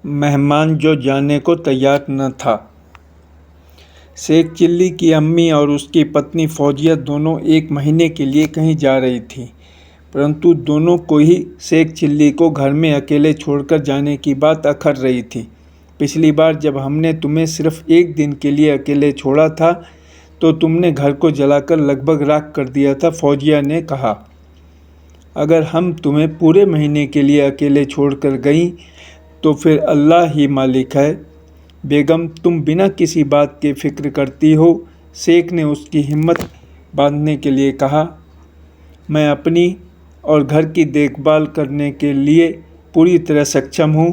मेहमान जो जाने को तैयार न था। शेख चिल्ली की अम्मी और उसकी पत्नी फौजिया दोनों 1 महीने के लिए कहीं जा रही थीं, परंतु दोनों को ही शेख चिल्ली को घर में अकेले छोड़कर जाने की बात अखर रही थी। पिछली बार जब हमने तुम्हें सिर्फ 1 दिन के लिए अकेले छोड़ा था तो तुमने घर को जलाकर लगभग राख कर दिया था, फौजिया ने कहा। अगर हम तुम्हें पूरे महीने के लिए अकेले छोड़कर गईं तो फिर अल्लाह ही मालिक है। बेगम, तुम बिना किसी बात के फिक्र करती हो, शेख ने उसकी हिम्मत बांधने के लिए कहा। मैं अपनी और घर की देखभाल करने के लिए पूरी तरह सक्षम हूँ,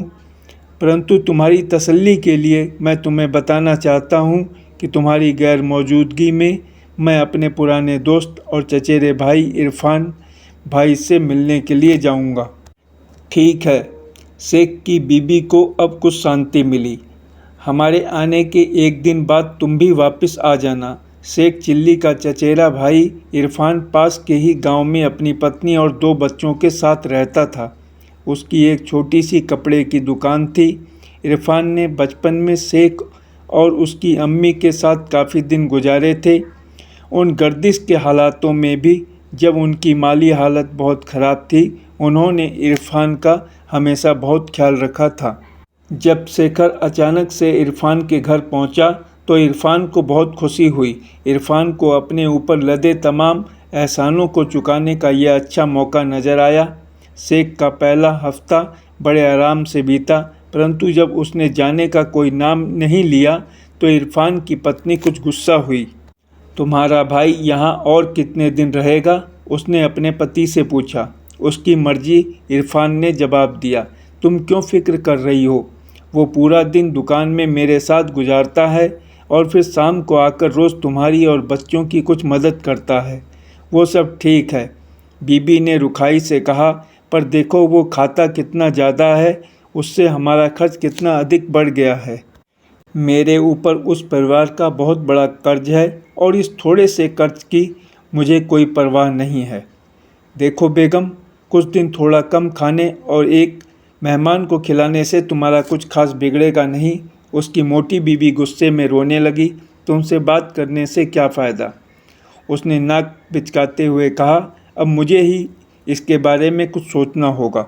परंतु तुम्हारी तसल्ली के लिए मैं तुम्हें बताना चाहता हूँ कि तुम्हारी गैर मौजूदगी में मैं अपने पुराने दोस्त और चचेरे भाई इरफान भाई से मिलने के लिए जाऊँगा। ठीक है। शेख की बीबी को अब कुछ शांति मिली। हमारे आने के 1 दिन बाद तुम भी वापस आ जाना। शेख चिल्ली का चचेरा भाई इरफान पास के ही गांव में अपनी पत्नी और 2 बच्चों के साथ रहता था। उसकी एक छोटी सी कपड़े की दुकान थी। इरफान ने बचपन में शेख और उसकी अम्मी के साथ काफ़ी दिन गुजारे थे। उन गर्दिश के हालातों में भी जब उनकी माली हालत बहुत ख़राब थी, उन्होंने इरफान का हमेशा बहुत ख्याल रखा था। जब शेखर अचानक से इरफान के घर पहुंचा तो इरफान को बहुत खुशी हुई। इरफान को अपने ऊपर लदे तमाम एहसानों को चुकाने का यह अच्छा मौका नज़र आया। शेख का पहला हफ्ता बड़े आराम से बीता, परंतु जब उसने जाने का कोई नाम नहीं लिया तो इरफान की पत्नी कुछ गुस्सा हुई। तुम्हारा भाई यहाँ और कितने दिन रहेगा? उसने अपने पति से पूछा। उसकी मर्जी, इरफान ने जवाब दिया। तुम क्यों फिक्र कर रही हो? वो पूरा दिन दुकान में मेरे साथ गुजारता है और फिर शाम को आकर रोज़ तुम्हारी और बच्चों की कुछ मदद करता है। वो सब ठीक है, बीबी ने रुखाई से कहा, पर देखो वो खाता कितना ज़्यादा है, उससे हमारा खर्च कितना अधिक बढ़ गया है। मेरे ऊपर उस परिवार का बहुत बड़ा कर्ज है और इस थोड़े से कर्ज की मुझे कोई परवाह नहीं है। देखो बेगम, कुछ दिन थोड़ा कम खाने और एक मेहमान को खिलाने से तुम्हारा कुछ खास बिगड़ेगा नहीं। उसकी मोटी बीबी गुस्से में रोने लगी। तुमसे बात करने से क्या फ़ायदा? उसने नाक बिचकाते हुए कहा। अब मुझे ही इसके बारे में कुछ सोचना होगा।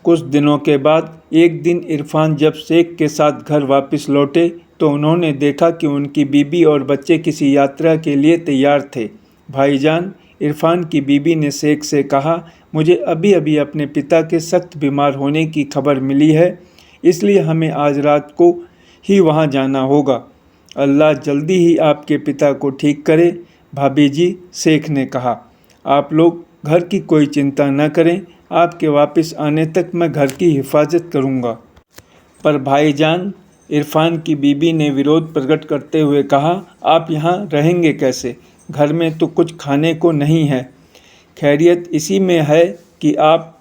कुछ दिनों के बाद एक दिन इरफान जब शेख के साथ घर वापस लौटे तो उन्होंने देखा कि उनकी बीबी और बच्चे किसी यात्रा के लिए तैयार थे। भाईजान, इरफान की बीबी ने शेख से कहा, मुझे अभी अभी अपने पिता के सख्त बीमार होने की खबर मिली है, इसलिए हमें आज रात को ही वहां जाना होगा। अल्लाह जल्दी ही आपके पिता को ठीक करे। भाभी जी, शेख ने कहा, आप लोग घर की कोई चिंता न करें, आपके वापस आने तक मैं घर की हिफाजत करूंगा। पर भाईजान, इरफान की बीबी ने विरोध प्रकट करते हुए कहा, आप यहाँ रहेंगे कैसे? घर में तो कुछ खाने को नहीं है। खैरियत इसी में है कि आप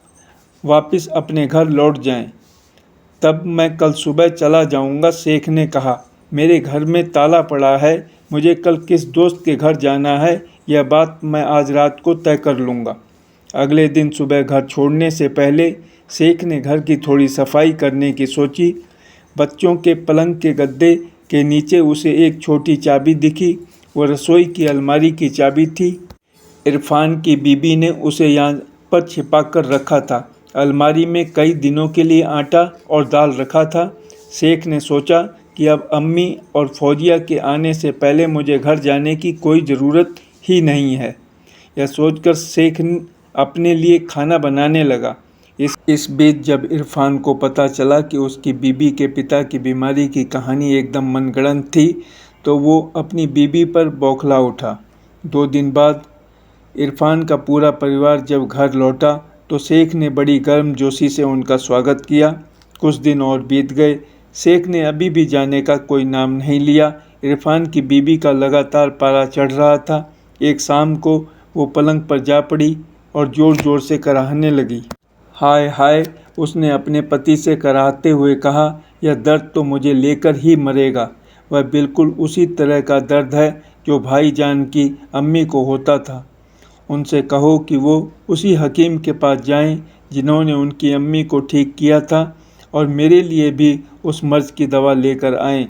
वापस अपने घर लौट जाएं। तब मैं कल सुबह चला जाऊंगा, शेख ने कहा। मेरे घर में ताला पड़ा है। मुझे कल किस दोस्त के घर जाना है, यह बात मैं आज रात को तय कर लूँगा। अगले दिन सुबह घर छोड़ने से पहले शेख ने घर की थोड़ी सफाई करने की सोची। बच्चों के पलंग के गद्दे के नीचे उसे एक छोटी चाबी दिखी। वो रसोई की अलमारी की चाबी थी। इरफान की बीबी ने उसे यहाँ पर छिपा कर रखा था। अलमारी में कई दिनों के लिए आटा और दाल रखा था। शेख ने सोचा कि अब अम्मी और फौजिया के आने से पहले मुझे घर जाने की कोई ज़रूरत ही नहीं है। यह सोचकर शेख अपने लिए खाना बनाने लगा। इस बीच जब इरफान को पता चला कि उसकी बीबी के पिता की बीमारी की कहानी एकदम मनगढ़ंत थी तो वो अपनी बीबी पर बौखला उठा। 2 दिन बाद इरफान का पूरा परिवार जब घर लौटा तो शेख ने बड़ी गर्मजोशी से उनका स्वागत किया। कुछ दिन और बीत गए। शेख ने अभी भी जाने का कोई नाम नहीं लिया। इरफान की बीबी का लगातार पारा चढ़ रहा था। एक शाम को वो पलंग पर जा पड़ी और ज़ोर ज़ोर से कराहने लगी। हाय हाय, उसने अपने पति से कराहते हुए कहा, यह दर्द तो मुझे लेकर ही मरेगा। वह बिल्कुल उसी तरह का दर्द है जो भाईजान की अम्मी को होता था। उनसे कहो कि वो उसी हकीम के पास जाएं जिन्होंने उनकी अम्मी को ठीक किया था और मेरे लिए भी उस मर्ज़ की दवा लेकर आएं।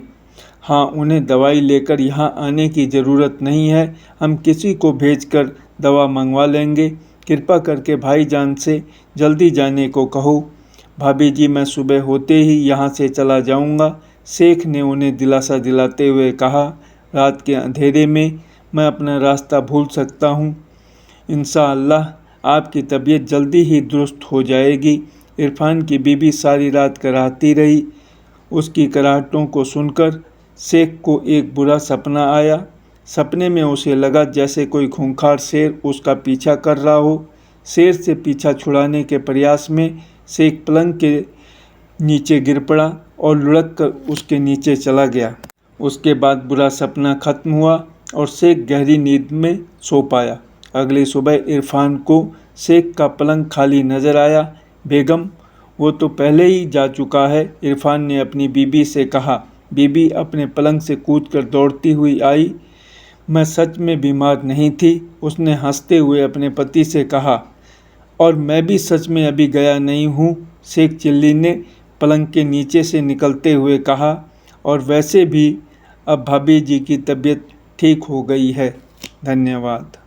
हाँ, उन्हें दवाई लेकर यहाँ आने की ज़रूरत नहीं है, हम किसी को भेजकर दवा मंगवा लेंगे। कृपा करके भाईजान से जल्दी जाने को कहो। भाभी जी, मैं सुबह होते ही यहाँ से चला जाऊँगा, शेख ने उन्हें दिलासा दिलाते हुए कहा। रात के अंधेरे में मैं अपना रास्ता भूल सकता हूँ। इंशाअल्लाह आपकी तबीयत जल्दी ही दुरुस्त हो जाएगी। इरफान की बीबी सारी रात कराहती रही। उसकी कराहटों को सुनकर शेख को एक बुरा सपना आया। सपने में उसे लगा जैसे कोई खूंखार शेर उसका पीछा कर रहा हो। शेर से पीछा छुड़ाने के प्रयास में शेख पलंग के नीचे गिर पड़ा और लुढ़क कर उसके नीचे चला गया। उसके बाद बुरा सपना खत्म हुआ और शेख गहरी नींद में सो पाया। अगली सुबह इरफान को शेख का पलंग खाली नजर आया। बेगम, वो तो पहले ही जा चुका है, इरफान ने अपनी बीबी से कहा। बीबी अपने पलंग से कूदकर दौड़ती हुई आई। मैं सच में बीमार नहीं थी, उसने हंसते हुए अपने पति से कहा। और मैं भी सच में अभी गया नहीं हूँ, शेख चिल्ली ने पलंग के नीचे से निकलते हुए कहा। और वैसे भी अब भाभी जी की तबीयत ठीक हो गई है। धन्यवाद।